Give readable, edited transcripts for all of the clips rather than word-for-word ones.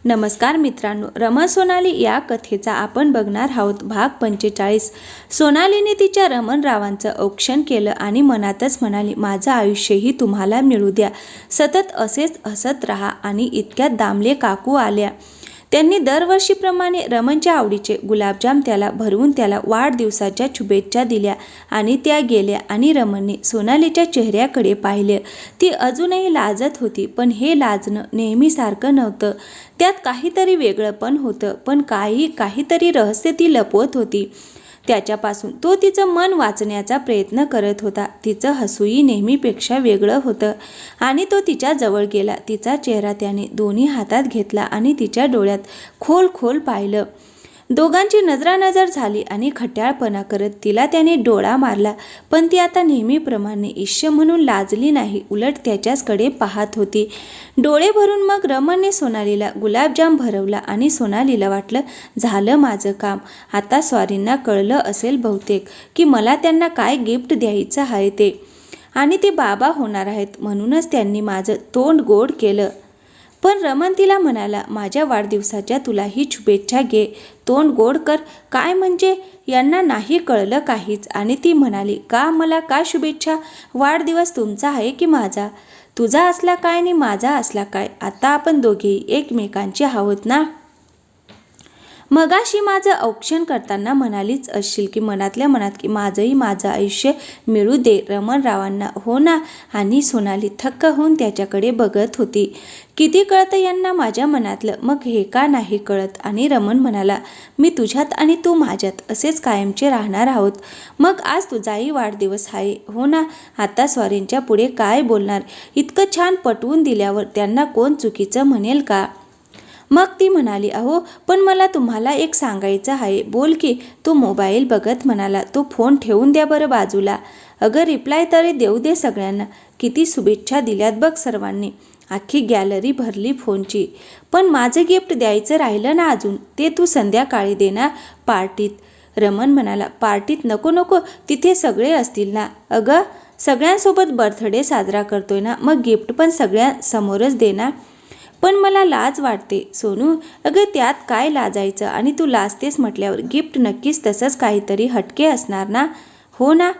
नमस्कार मित्रांनो, रमण सोनाली या कथेचा आपण बघणार आहोत भाग 45। सोनालीने तिच्या रमण रावांचं औक्षण केलं आणि मनातच म्हणाली, माझं आयुष्यही तुम्हाला मिळू द्या, सतत असेच हसत राहा। आणि इतक्यात दामले काकू आल्या। त्यांनी दरवर्षीप्रमाणे रमणच्या आवडीचे गुलाबजाम त्याला भरवून त्याला वाढदिवसाच्या शुभेच्छा दिल्या आणि त्या गेल्या। आणि रमणने सोनालीच्या चेहऱ्याकडे पाहिले। ती अजूनही लाजत होती, पण हे लाजणं नेहमीसारखं नव्हतं, त्यात काहीतरी वेगळं पण होतं। पण काहीतरी रहस्य ती लपवत होती त्याच्यापासून। तो तिचं मन वाचण्याचा प्रयत्न करत होता। तिचं हसूही नेहमीपेक्षा वेगळं होतं आणि तो तिच्या जवळ गेला। तिचा चेहरा त्याने दोन्ही हातात घेतला आणि तिच्या डोळ्यात खोल पाहिलं। दोघांची नजरानजर झाली आणि खट्याळपणा करत तिला त्याने डोळा मारला, पण ती आता नेहमीप्रमाणे ईश्य म्हणून लाजली नाही, उलट त्याच्याचकडे पाहत होती डोळे भरून। मग रमणने सोनालीला गुलाबजाम भरवला आणि सोनालीला वाटलं, झालं माझं काम। आता स्वारींना कळलं असेल बहुतेक की मला त्यांना काय गिफ्ट द्यायचं आहे ते, आणि ते बाबा होणार आहेत, म्हणूनच त्यांनी माझं तोंड गोड केलं। पण रमण तिला म्हणाला, माझ्या वाढदिवसाच्या तुलाही शुभेच्छा घे, तोंड गोड कर काय म्हणजे? यांना नाही कळलं काहीच। आणि ती म्हणाली, का मला का शुभेच्छा? वाढदिवस तुमचा आहे की माझा? तुझा असला काय आणि माझा असला काय, आता आपण दोघेही एकमेकांचे आहोत ना। मगाशी माझं औक्षण करताना म्हणालीच असशील की मनातल्या मनात की माझं आयुष्य मिळू दे रमण रावांना, हो ना? आणि सोनाली थक्क होऊन त्याच्याकडे बघत होती। किती कळतं यांना माझ्या मनातलं, मग हे का नाही कळत? आणि रमण म्हणाला, मी तुझ्यात आणि तू माझ्यात असेच कायमचे राहणार आहोत। मग आज तुझाही वाढदिवस आहे, हो ना? आता स्वारींच्या पुढे काय बोलणार? इतकं छान पटवून दिल्यावर त्यांना कोण चुकीचं म्हणेल का? मग ती म्हणाली, अहो पण मला तुम्हाला एक सांगायचं आहे। बोल की? तो मोबाईल बघत म्हणाला, तो फोन ठेवून द्या बरं बाजूला। अगं रिप्लाय तरी देऊ दे सगळ्यांना, किती शुभेच्छा दिल्यात बघ सर्वांनी, अख्खी गॅलरी भरली फोनची। पण माझं गिफ्ट द्यायचं राहिलं ना अजून, ते तू संध्याकाळी दे ना पार्टीत। रमण म्हणाला, पार्टीत नको, तिथे सगळे असतील ना। अगं सगळ्यांसोबत बर्थडे साजरा करतोय ना, मग गिफ्ट पण सगळ्यांसमोरच दे ना। पण मला लाज वाटते सोनू। अगं त्यात काय लाजायचं? आणि तू लाजतेस म्हटल्यावर गिफ्ट नक्कीच तसंच काहीतरी हटके असणार ना, हो ना?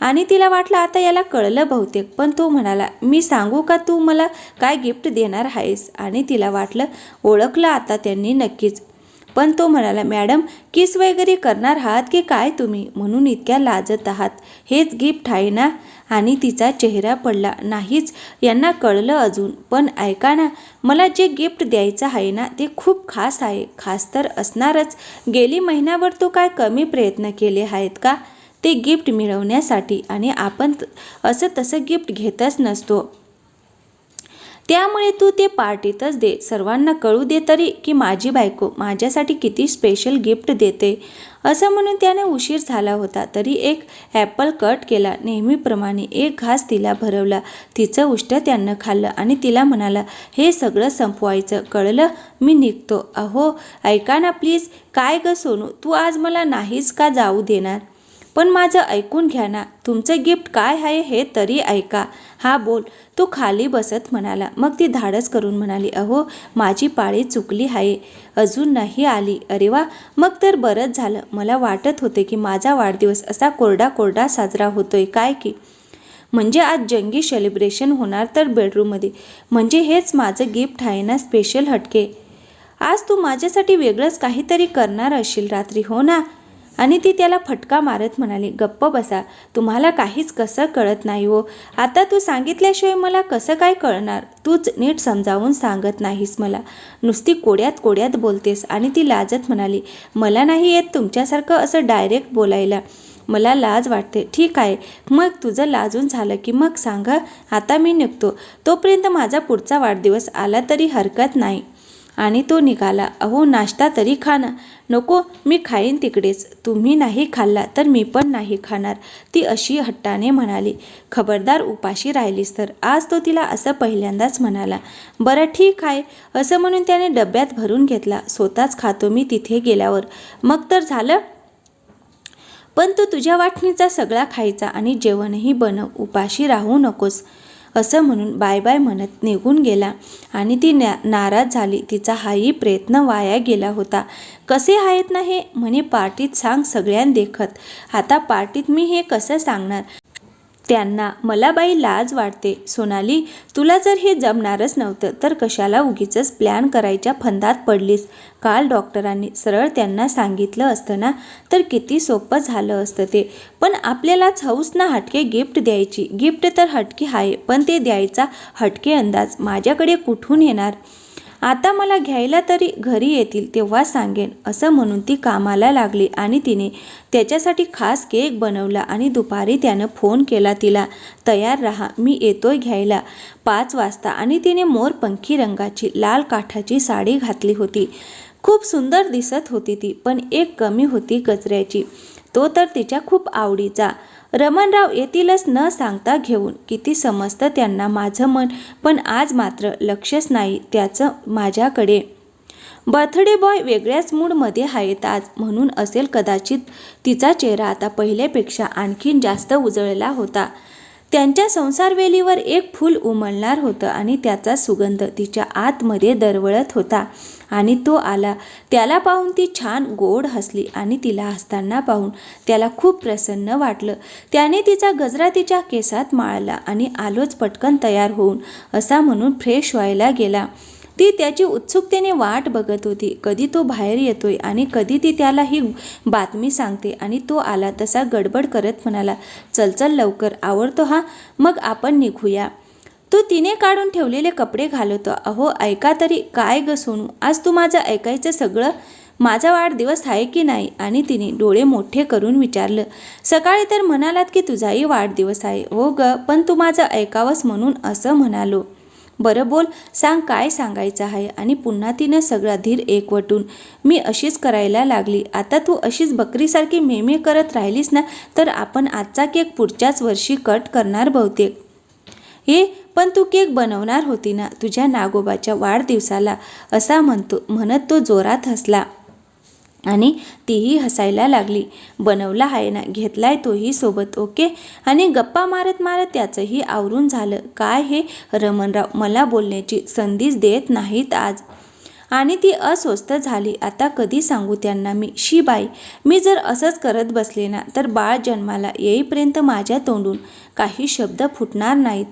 आणि तिला वाटलं आता याला कळलं बहुतेक, पण तो म्हणाला, मी सांगू का तू मला काय गिफ्ट देणार आहेस? आणि तिला वाटलं ओळखलं आता त्यांनी नक्कीच, पण तो म्हणाला, मॅडम किस वगैरे करणार आहात की काय तुम्ही, म्हणून इतक्या लाजत आहात? हेच गिफ्ट आहे ना? आणि तिचा चेहरा पडला, नाहीच, यांना कळलं अजून। पण ऐका ना, मला जे गिफ्ट द्यायचं आहे ना ते खूप खास आहे। खास तर असणारच, गेली महिनाभर तो काय कमी प्रयत्न केले आहेत का ते गिफ्ट मिळवण्यासाठी? आणि आपण असं तसं गिफ्ट घेतच नसतो, त्यामुळे तू ते पार्टीतच दे, सर्वांना कळू दे तरी की माझी बायको माझ्यासाठी किती स्पेशल गिफ्ट देते। असं म्हणून त्याने उशीर झाला होता तरी एक ॲपल कट केला, नेहमीप्रमाणे एक घास तिला भरवला, तिचं उष्ट त्यानं खाल्लं आणि तिला म्हणाला, हे सगळं संपवायचं, कळलं? मी निघतो। अहो ऐका ना प्लीज। काय ग सोनू, तू आज मला नाहीच का जाऊ देणार? पण माझं ऐकून घ्या ना, तुमचं गिफ्ट काय आहे हे तरी ऐका। हा बोल, तो खाली बसत म्हणाला। मग ती धाडस करून म्हणाली, अहो माझी पाळी चुकली आहे, अजून नाही आली। अरे वा, मग तर बरंच झालं, मला वाटत होते की माझा वाढदिवस असा कोरडा साजरा होतोय काय की, म्हणजे आज जंगी सेलिब्रेशन होणार तर बेडरूममध्ये, म्हणजे हेच माझं गिफ्ट आहे ना, स्पेशल हटके। आज तू माझ्यासाठी वेगळंच काहीतरी करणार असशील रात्री, हो ना? आणि ती त्याला फटका मारत म्हणाली, गप्प बसा, तुम्हाला काहीच कसं कळत नाही हो। आता तू सांगितल्याशिवाय मला कसं काय कळणार? तूच नीट समजावून सांगत नाहीस मला, नुसती कोड्यात बोलतेस। आणि ती लाजत म्हणाली, मला नाही येत तुमच्यासारखं असं डायरेक्ट बोलायला, मला लाज वाटते। ठीक आहे, मग तुझं लाजून झालं की मग सांग, आता मी निघतो, तोपर्यंत माझा पुढचा वाढदिवस आला तरी हरकत नाही। आणि तो निघाला। अहो नाश्ता तरी खा ना। नको, मी खाईन तिकडेच, तुम्ही नाही खाल्ला तर मी पण नाही खाणार, ती अशी हट्टाने म्हणाली। खबरदार उपाशी राहिलीस तर, आज तो तिला असं पहिल्यांदाच म्हणाला। बरं ठीक आहे, असं म्हणून त्याने डब्यात भरून घेतला, स्वतःच खातो मी तिथे गेल्यावर, मग तर झालं। पण तू तुझ्या वाटणीचा सगळा खायचा आणि जेवणही बनव, उपाशी राहू नकोस। असं म्हणून बाय बाय म्हणत निघून गेला आणि ती नाराज झाली. तिचा हाही प्रयत्न वाया गेला होता. कसे आहेत ना हे म्हणे पार्टीत सांग सगळ्यांना देखत. आता पार्टीत मी हे कसं सांगणार त्यांना, मला बाई लाज वाटते. सोनाली, तुला जर हे जमणारच नव्हतं तर कशाला उगीचच प्लॅन करायच्या फंदात पडलीस. काल डॉक्टरांनी सरळ त्यांना सांगितलं असतं ना तर किती सोपं झालं असतं ते. पण आपल्यालाच हौस ना हटके गिफ्ट द्यायची. गिफ्ट तर हटके आहे पण ते द्यायचा हटके अंदाज माझ्याकडे कुठून येणार. आता मला घ्यायला तरी घरी येतील तेव्हा सांगेन. असं म्हणून ती कामाला लागली आणि तिने त्याच्यासाठी खास केक बनवला आणि दुपारी त्यानं फोन केला तिला, तयार राहा मी येतोय घ्यायला 5 वाजता. आणि तिने मोरपंखी रंगाची लाल काठाची साडी घातली होती. खूप सुंदर दिसत होती ती, पण एक कमी होती गजऱ्याची. तो तर तिच्या खूप आवडीचा. रमणराव येतीलच न सांगता घेऊन. किती समजतं त्यांना माझं मन, पण आज मात्र लक्षच नाही त्याचं माझ्याकडे. बर्थडे बॉय वेगळ्याच मूडमध्ये आहेत आज, म्हणून असेल कदाचित तिचा चेहरा आता पहिल्यापेक्षा आणखीन जास्त उजळला होता. त्यांच्या संसारवेलीवर एक फूल उमलणार होतं आणि त्याचा सुगंध तिच्या आतमध्ये दरवळत होता. आणि तो आला. त्याला पाहून ती छान गोड हसली आणि तिला हसताना पाहून त्याला खूप प्रसन्न वाटलं. त्याने तिचा गजरा तिच्या केसात माळला आणि आलोच पटकन तयार होऊन असा म्हणून फ्रेश व्हायला गेला. ती त्याची उत्सुकतेने वाट बघत होती. कधी तो बाहेर येतोय आणि कधी ती त्याला ही बातमी सांगते. आणि तो आला तसा गडबड करत म्हणाला, चल चल लवकर, आवडतो हा, मग आपण निघूया. तो तिने काढून ठेवलेले कपडे घालवतो. अहो ऐका तरी, काय ग सोनू, आज तू माझं ऐकायचं सगळं? माझा वाढदिवस आहे की नाही? आणि तिने डोळे मोठे करून विचारलं. सकाळी तर म्हणालात की तुझाही वाढदिवस आहे. हो ग, पण तू माझं ऐकावंस म्हणून असं म्हणालो. बरं बोल, सांग काय सांगायचं आहे. आणि पुन्हा तिनं सगळा धीर एकवटून मी अशीच करायला लागली. आता तू अशीच बकरीसारखी मेमे करत राहिलीस ना तर आपण आजचा केक पुढच्याच वर्षी कट करणार बहुतेक. हे पण तू केक बनवणार होती ना तुझ्या नागोबाच्या वाढदिवसाला, असा म्हणत तो जोरात हसला. आणि तीही हसायला लागली. बनवला आहे ना, घेतलाय तोही सोबत, ओके. आणि गप्पा मारत मारत त्याचंही आवरून झालं. काय हे रमणराव मला बोलण्याची संधीच देत नाहीत आज. आणि ती अस्वस्थ झाली. आता कधी सांगू त्यांना मी? शी बाई, मी जर असंच करत बसले ना तर बाळ जन्माला येईपर्यंत माझ्या तोंडून काही शब्द फुटणार नाहीत.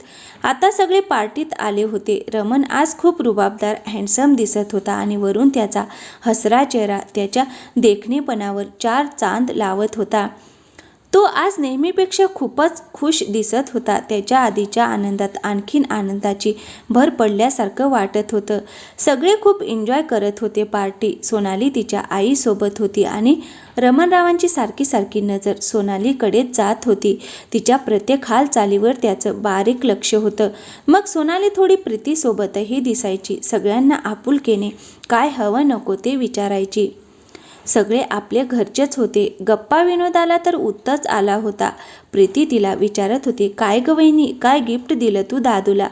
आता सगळे पार्टीत आले होते. रमण आज खूप रुबाबदार हँडसम दिसत होता आणि वरून त्याचा हसरा चेहरा त्याच्या देखणेपणावर 4 चांद लावत होता. तो आज नेहमीपेक्षा खूपच खुश दिसत होता. त्याच्या आधीच्या आनंदात आणखीन आनंदाची भर पडल्यासारखं वाटत होतं. सगळे खूप एन्जॉय करत होते पार्टी. सोनाली तिच्या आईसोबत होती आणि रमणरावांची सारखी सारखी नजर सोनालीकडेच जात होती. तिच्या प्रत्येक हालचालीवर त्याचं बारीक लक्ष होतं. मग सोनाली थोडी प्रीतीसोबतही दिसायची. सगळ्यांना आपुलकेने काय हवं नको ते विचारायची. सगळे आपले घरचेच होते. गप्पा विनोदाला तर उत्तच आला होता. प्रीती तिला विचारत होती, काय ग वहिनी, काय गिफ्ट दिलं तू दादूला?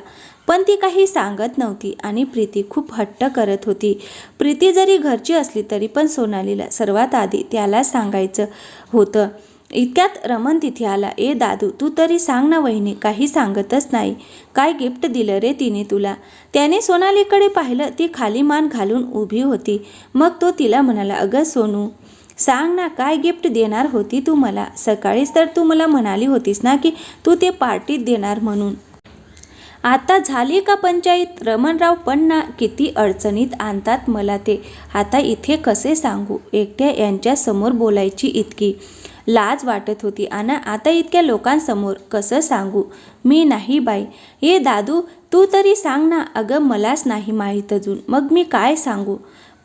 पण ती काही सांगत नव्हती आणि प्रीती खूप हट्ट करत होती. प्रीती जरी घरची असली तरी पण सोनालीला सर्वात आधी त्याला सांगायचं होतं. इतक्यात रमण तिथे आला. ए दादू, तू तरी सांग ना वहिनी, काही सांगतच नाही. काय गिफ्ट दिलं रे तिने तुला? त्याने सोनालीकडे पाहिलं. ती खाली मान घालून उभी होती. मग तो तिला म्हणाला, अगं सोनू, सांग ना काय गिफ्ट देणार होती तू मला? सकाळीच तर तू मला म्हणाली होतीस ना की तू ते पार्टीत देणार म्हणून. आता झाली का पंचायत? रमणराव पण ना किती अडचणीत आणतात मला ते. आता इथे कसे सांगू? एकट्या यांच्या समोर बोलायची इतकी लाज वाटत होती. आणि आता इतक्या लोकांसमोर कसं सांगू? मी नाही बाई. ए दादू, तू तरी सांग ना. अगं मलाच नाही माहीत अजून. मग मी काय सांगू?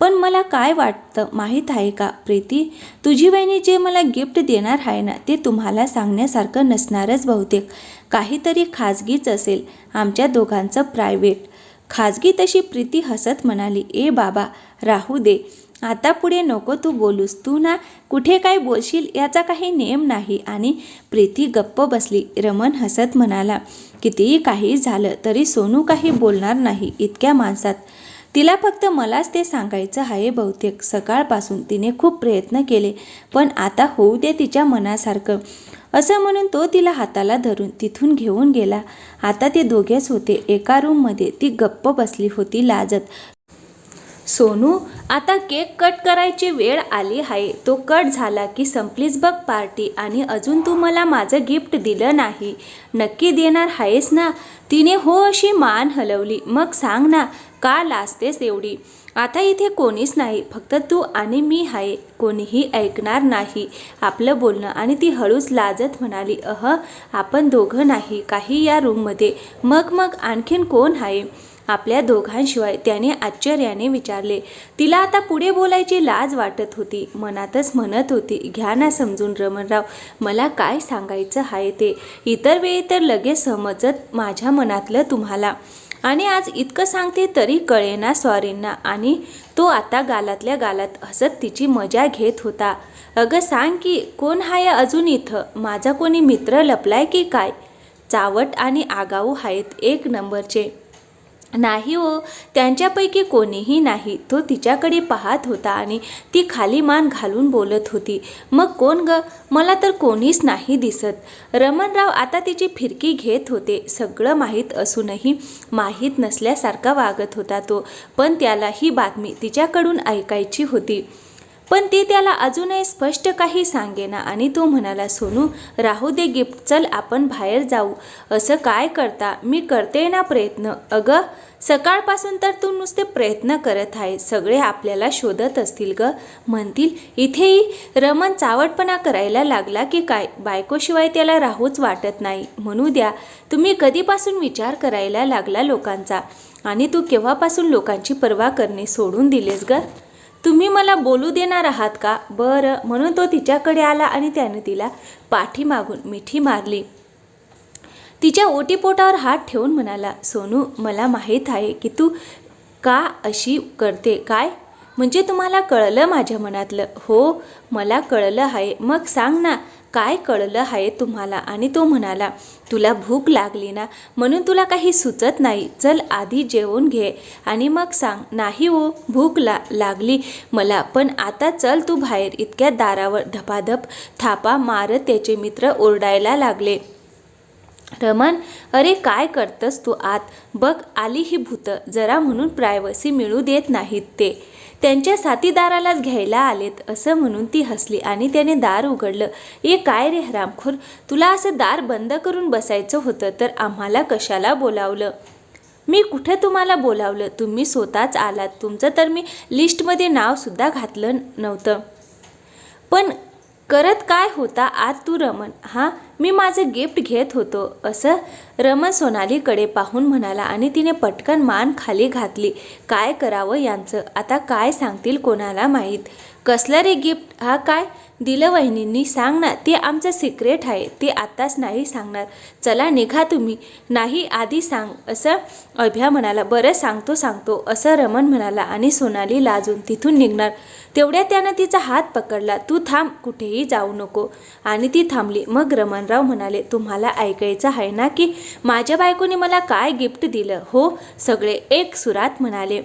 पण मला काय वाटतं माहीत आहे का प्रीती? तुझी बहिणी जे मला गिफ्ट देणार आहे ना ते तुम्हाला सांगण्यासारखं नसणारच बहुतेक. काहीतरी खाजगीच असेल, आमच्या दोघांचं प्रायव्हेट. खाजगी? तशी प्रीती हसत म्हणाली. ए बाबा, राहू दे. आता पुढे नको तू बोलूस. तू ना कुठे काय बोलशील याचा काही नेम नाही. आणि प्रीती गप्प बसली. रमण हसत म्हणाला, कितीही काही झालं तरी सोनू काही बोलणार नाही इतक्या माणसात. तिला फक्त मलाच ते सांगायचं आहे. बहुतेक सकाळपासून तिने खूप प्रयत्न केले, पण आता होऊ दे तिच्या मनासारखं, असं म्हणून तो तिला हाताला धरून तिथून घेऊन गेला. आता ते दोघेच होते एका रूममध्ये. ती गप्प बसली होती लाजत. सोनू, आता केक कट करायची वेळ आली आहे. तो कट झाला की संपलीच बघ पार्टी. आणि अजून तू मला माझं गिफ्ट दिलं नाही. नक्की देणार आहेस ना? तिने हो अशी मान हलवली. मग सांग ना, का लाजतेस एवढी? आता इथे कोणीच नाही, फक्त तू आणि मी आहे. कोणीही ऐकणार नाही आपलं बोलणं. आणि ती हळूच लाजत म्हणाली, आपण दोघं नाही काही या रूममध्ये. मग आणखीन कोण आहे आपल्या दोघांशिवाय? त्याने आश्चर्याने विचारले. तिला आता पुढे बोलायची लाज वाटत होती. मनातच म्हणत होती, घ्या ना समजून रमणराव, मला काय सांगायचं आहे ते. इतर वेळी तर लगेच समजत माझ्या मनातलं तुम्हाला, आणि आज इतकं सांगते तरी कळेना सॉरींना. आणि तो आता गालातल्या गालात हसत तिची मजा घेत होता. अगं सांग की, कोण आहे अजून इथं? माझा कोणी मित्र लपलाय की काय? चावट आणि आगाऊ आहेत एक नंबरचे. नाही हो, त्यांच्यापैकी कोणीही नाही. तो तिच्याकडे पाहत होता आणि ती खाली मान घालून बोलत होती. मग कोण ग? मला तर कोणीच नाही दिसत. रमणराव आता तिची फिरकी घेत होते. सगळं माहीत असूनही माहीत नसल्यासारखा वागत होता तो. पण त्याला ही बातमी तिच्याकडून ऐकायची होती, पण ती त्याला अजूनही स्पष्ट काही सांगेना. आणि तो म्हणाला, सोनू राहू दे गिफ्ट, चल आपण बाहेर जाऊ. असं काय करता? मी करते ना प्रयत्न. अगं सकाळपासून तर तू नुसते प्रयत्न करत आहे. सगळे आपल्याला शोधत असतील ग, म्हणतील इथेही रमण चावटपणा करायला लागला की काय? बायकोशिवाय त्याला राहूच वाटत नाही. म्हणू द्या, तुम्ही कधीपासून विचार करायला लागला लोकांचा? आणि तू केव्हापासून लोकांची पर्वा करणे सोडून दिलेस ग? तुम्ही मला बोलू देणार आहात का? बरं. म्हणून तो तिच्याकडे आला आणि त्याने तिला पाठीमागून मिठी मारली. तिच्या ओटीपोटावर हात ठेवून म्हणाला, सोनू मला माहीत आहे की तू का अशी करते. काय म्हणजे तुम्हाला कळलं माझ्या मनातलं? हो, मला कळलं आहे. मग सांग ना, काय कळलं आहे तुम्हाला? आणि तो म्हणाला, तुला भूक लागली ना, म्हणून तुला काही सुचत नाही. चल आधी जेवून घे आणि मग सांग. नाही हो, भूक लागली मला, पण आता चल तू बाहेर. इतक्या दारावर धपाधप थापा मारत त्याचे मित्र ओरडायला लागले. रमण, अरे काय करतस तू आत? बघ आली ही भूतं. जरा म्हणून प्रायव्हसी मिळू देत नाहीत ते. त्यांच्या साथीदारालाच घ्यायला आलेत, असं म्हणून ती हसली आणि त्याने दार उघडलं. ए काय रे हरामखोर, तुला असं दार बंद करून बसायचं होतं तर आम्हाला कशाला बोलावलं? मी कुठं तुम्हाला बोलावलं? तुम्ही स्वतःच आलात. तुमचं तर मी लिस्टमध्ये नावसुद्धा घातलं नव्हतं. पण करत काय होता आत तू रमण? हां, मी माझं गिफ्ट घेत होतो, असं रमण सोनालीकडे पाहून म्हणाला. आणि तिने पटकन मान खाली घातली. काय करावं यांचं आता? काय सांगतील कोणाला माहीत? कसलं रे गिफ्ट? हा काय दिलं वहिनींनी? सांग ना. ते आमचं सिक्रेट आहे, ते आत्ताच नाही सांगणार. चला निघा तुम्ही. नाही आधी सांग, असं अभ्या म्हणाला. बरं सांगतो असं रमण म्हणाला. आणि सोनाली लाजून तिथून निघणार तेवढ्या त्यानं तिचा हात पकडला. तू थांब, कुठेही जाऊ नको. आणि ती थांबली. मग रमणराव म्हणाले, तुम्हाला ऐकायचं आहे ना की माझ्या बायकोने मला काय गिफ्ट दिलं? हो, सगळे एक सुरात म्हणाले.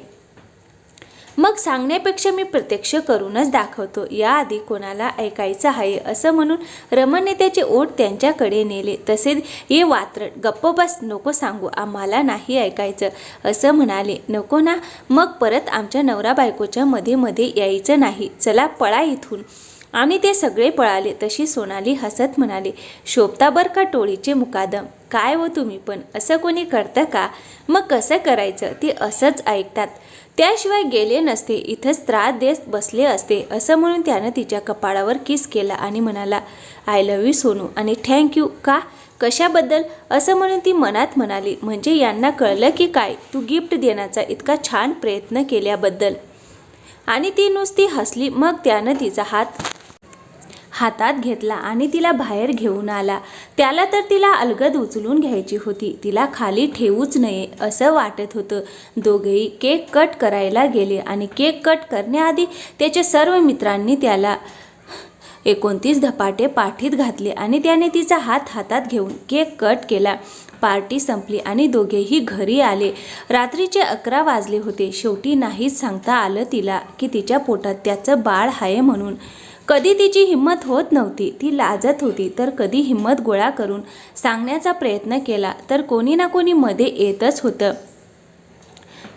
मग सांगण्यापेक्षा मी प्रत्यक्ष करूनच दाखवतो. याआधी कोणाला ऐकायचं आहे? असं म्हणून रमणने त्याचे ओठ त्यांच्याकडे नेले. तसेच ये वात्रट, गप्प बस, नको सांगू, आम्हाला नाही ऐकायचं, असं म्हणाले. नको ना, मग परत आमच्या नवरा बायकोच्या मध्ये यायचं नाही. चला पळा इथून. आणि ते सगळे पळाले. तशी सोनाली हसत म्हणाली, शोभता बर का टोळीचे मुकादम. काय हो तुम्ही पण, असं कोणी करतं का? मग कसं करायचं? ते असंच ऐकतात, त्याशिवाय गेले नसते, इथंच त्रास देत बसले असते. असं म्हणून त्यानं तिच्या कपाळावर किस केला आणि म्हणाला, आय लव्ह यू सोनू. आणि थँक्यू. का? कशाबद्दल? असं म्हणून ती मनात म्हणाली, म्हणजे यांना कळलं की काय तू गिफ्ट देण्याचा इतका छान प्रयत्न केल्याबद्दल. आणि ती नुसती हसली. मग त्यानं तिचा हातात घेतला आणि तिला बाहेर घेऊन आला. त्याला तर तिला अलगद उचलून घ्यायची होती, तिला खाली ठेवूच नये असं वाटत होतं. दोघेही केक कट करायला गेले आणि केक कट करण्याआधी त्याच्या सर्व मित्रांनी त्याला 29 धपाटे पाठीत घातले आणि त्याने तिचा हात हातात घेऊन केक कट केला. पार्टी संपली आणि दोघेही घरी आले. रात्रीचे 11 वाजले होते. शेवटी नाहीच सांगता आलं तिला की तिच्या पोटात त्याचं बाळ आहे म्हणून. कधी तिची हिंमत होत नव्हती, ती लाजत होती, तर कधी हिंमत गोळा करून सांगण्याचा प्रयत्न केला तर कोणी ना कोणी मध्ये येतच होतं.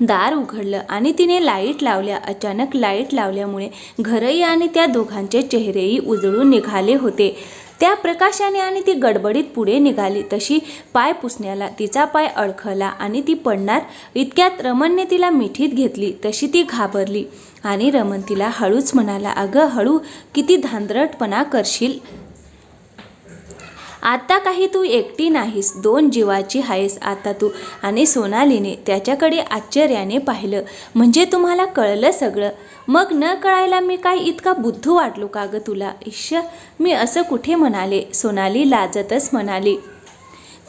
दार उघडलं आणि तिने लाईट लावल्या. अचानक लाईट लावल्यामुळे घरही आणि त्या दोघांचे चेहरेही उजळून निघाले होते. त्या प्रकाशाने आणि ती गडबडीत पुढे निघाली तशी पाय पुसण्याला तिचा पाय अडखळला आणि ती पडणार इतक्यात रमणने तिला मिठीत घेतली. तशी ती घाबरली आणि रमण तिला हळूच म्हणाला, अगं हळू, किती धांदरटपणा करशील. आता काही तू एकटी नाहीस, 2 जीवाची आहेस आता तू. आणि सोनालीने त्याच्याकडे आश्चर्याने पाहिलं. म्हणजे तुम्हाला कळलं सगळं? मग न कळायला मी काय इतका बुद्धू वाटलो का गं तुला? इश्श, मी असं कुठे म्हणाले, सोनाली लाजतच म्हणाली.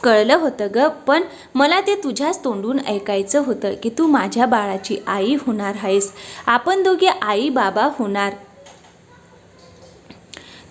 कळलं होतं ग, पण मला ते तुझ्याच तोंडून ऐकायचं होतं की तू माझ्या बाळाची आई होणार आहेस. आपण दोघे आई बाबा होणार.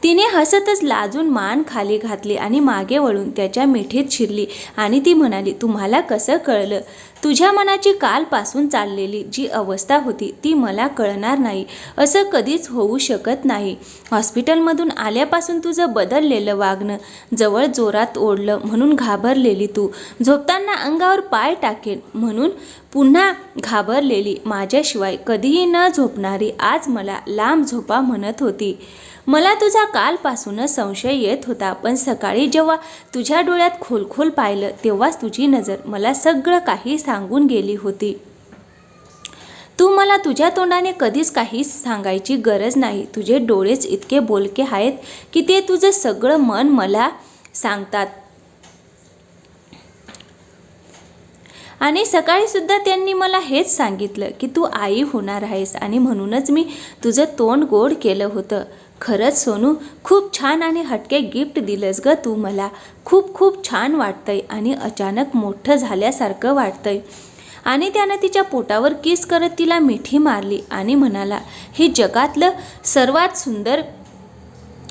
तिने हसतच लाजून मान खाली घातली आणि मागे वळून त्याच्या मिठीत शिरली आणि ती म्हणाली, तुम्हाला कसं कळलं? तुझ्या मनाची कालपासून चाललेली जी अवस्था होती ती मला कळणार नाही, असं कधीच होऊ शकत नाही. हॉस्पिटलमधून आल्यापासून तुझं बदललेलं वागणं, जवळ जोरात ओढलं म्हणून घाबरलेली तू, झोपताना अंगावर पाय टाकेन म्हणून पुन्हा घाबरलेली, माझ्याशिवाय कधीही न झोपणारी आज मला लांब झोपा म्हणत होती. मला तुझा कालपासूनच संशय येत होता, पण सकाळी जेव्हा तुझ्या डोळ्यात खोलखोल पाहिलं तेव्हाच तुझी नजर मला सगळं काही सांगून गेली होती. तू मला तुझ्या तोंडाने कधीच काही सांगायची गरज नाही. तुझे डोळेच इतके बोलके आहेत की ते तुझं सगळं मन मला सांगतात. आणि सकाळी सुद्धा त्यांनी मला हेच सांगितलं की तू आई होणार आहेस आणि म्हणूनच मी तुझं तोंड गोड केलं होतं. खरंच सोनू, खूप छान आणि हटके गिफ्ट दिलंस ग तू मला. खूप खूप छान वाटतंय आणि अचानक मोठं झाल्यासारखं वाटतंय. आणि त्यानं तिच्या पोटावर किस करत तिला मिठी मारली आणि म्हणाला, हे जगातलं सर्वात सुंदर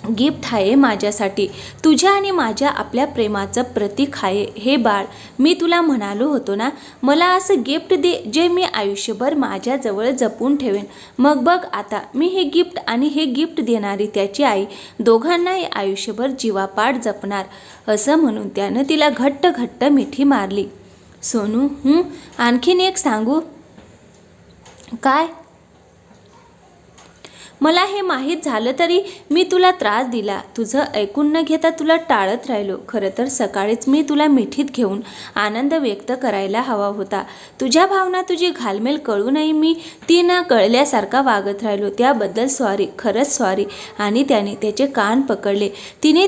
गिफ्ट आहे माझ्यासाठी. तुझ्या आणि माझ्या आपल्या प्रेमाचं प्रतीक आहे हे बाळ. मी तुला म्हणालो होतो ना, मला असं गिफ्ट दे जे मी आयुष्यभर माझ्याजवळ जपून ठेवेन. मग बघ आता, मी हे गिफ्ट आणि हे गिफ्ट देणारी त्याची आई दोघांनाही आयुष्यभर जीवापाड जपणार. असं म्हणून त्यानं तिला घट्ट घट्ट मिठी मारली. सोनू, आणखीन एक सांगू? काय? मला हे माहीत झालं तरी मी तुला त्रास दिला, तुझं ऐकून न घेता तुला टाळत राहिलो. खरं तर सकाळीच मी तुला मिठीत घेऊन आनंद व्यक्त करायला हवा होता. तुझ्या भावना, तुझी घालमेल कळूनही मी ती न कळल्यासारखा वागत राहिलो. त्याबद्दल सॉरी, खरंच सॉरी. आणि त्याने त्याचे कान पकडले. तिने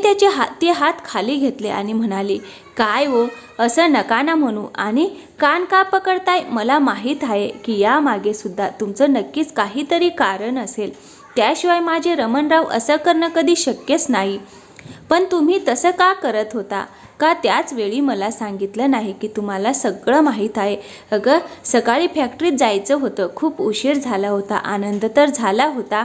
ते हात खाली घेतले आणि म्हणाली, काय हो, असं नका ना म्हणू. आणि कान का पकडताय? मला माहीत आहे की यामागे सुद्धा तुमचं नक्कीच काहीतरी कारण असेल. त्याशिवाय माझे रमणराव असं करणं कधी शक्यच नाही. पण तुम्ही तसं का करत होता? का त्याच वेळी मला सांगितलं नाही की तुम्हाला सगळं माहीत आहे? अगं, सकाळी फॅक्टरीत जायचं होतं, खूप उशीर झाला होता. आनंद तर झाला होता,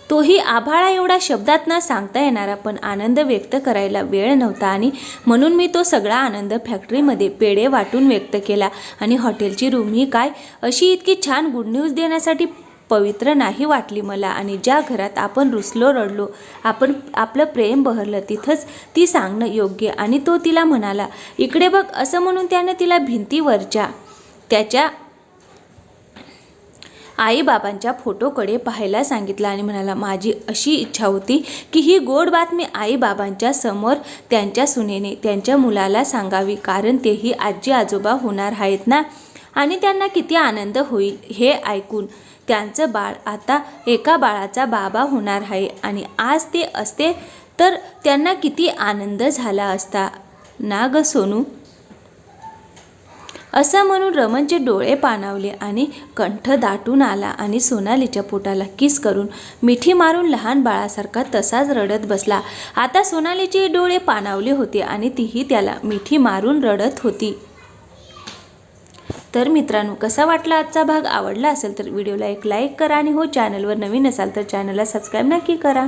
तोही आभाळा एवढा शब्दात न सांगता येणारा, पण आनंद व्यक्त करायला वेळ नव्हता आणि म्हणून मी तो सगळा आनंद फॅक्टरीमध्ये पेढे वाटून व्यक्त केला. आणि हॉटेलची रूम ही काय अशी इतकी छान गुड न्यूज देण्यासाठी पवित्र नाही वाटली मला. आणि ज्या घरात आपण रुसलो, रडलो, आपलं प्रेम बहरलं, तिथंच ती सांगणं योग्य. आणि तो तिला म्हणाला, इकडे बघ, असं म्हणून त्यानं तिला भिंतीवरच्या त्याच्या आईबाबांच्या फोटोकडे पाहायला सांगितलं आणि म्हणाला, माझी अशी इच्छा होती की ही गोड बातमी आईबाबांच्या समोर त्यांच्या सुनेने त्यांच्या मुलाला सांगावी, कारण तेही आजी आजोबा होणार आहेत ना. आणि त्यांना किती आनंद होईल हे ऐकून. त्यांचं बाळ आता एका बाळाचा बाबा होणार आहे. आणि आज ते असते तर त्यांना किती आनंद झाला असता ना ग सोनू. असं म्हणून रमणचे डोळे पाणावले आणि कंठ दाटून आला आणि सोनालीच्या पोटाला किस करून मिठी मारून लहान बाळासारखा तसाच रडत बसला. आता सोनालीचे डोळे पाणावले होते आणि तीही त्याला मिठी मारून रडत होती. तर मित्रांनो, कसा वाटला आजचा भाग? आवडला असेल तर व्हिडिओला एक लाईक करा आणि हो, चॅनलवर नवीन असाल तर चॅनलला सबस्क्राईब नक्की करा.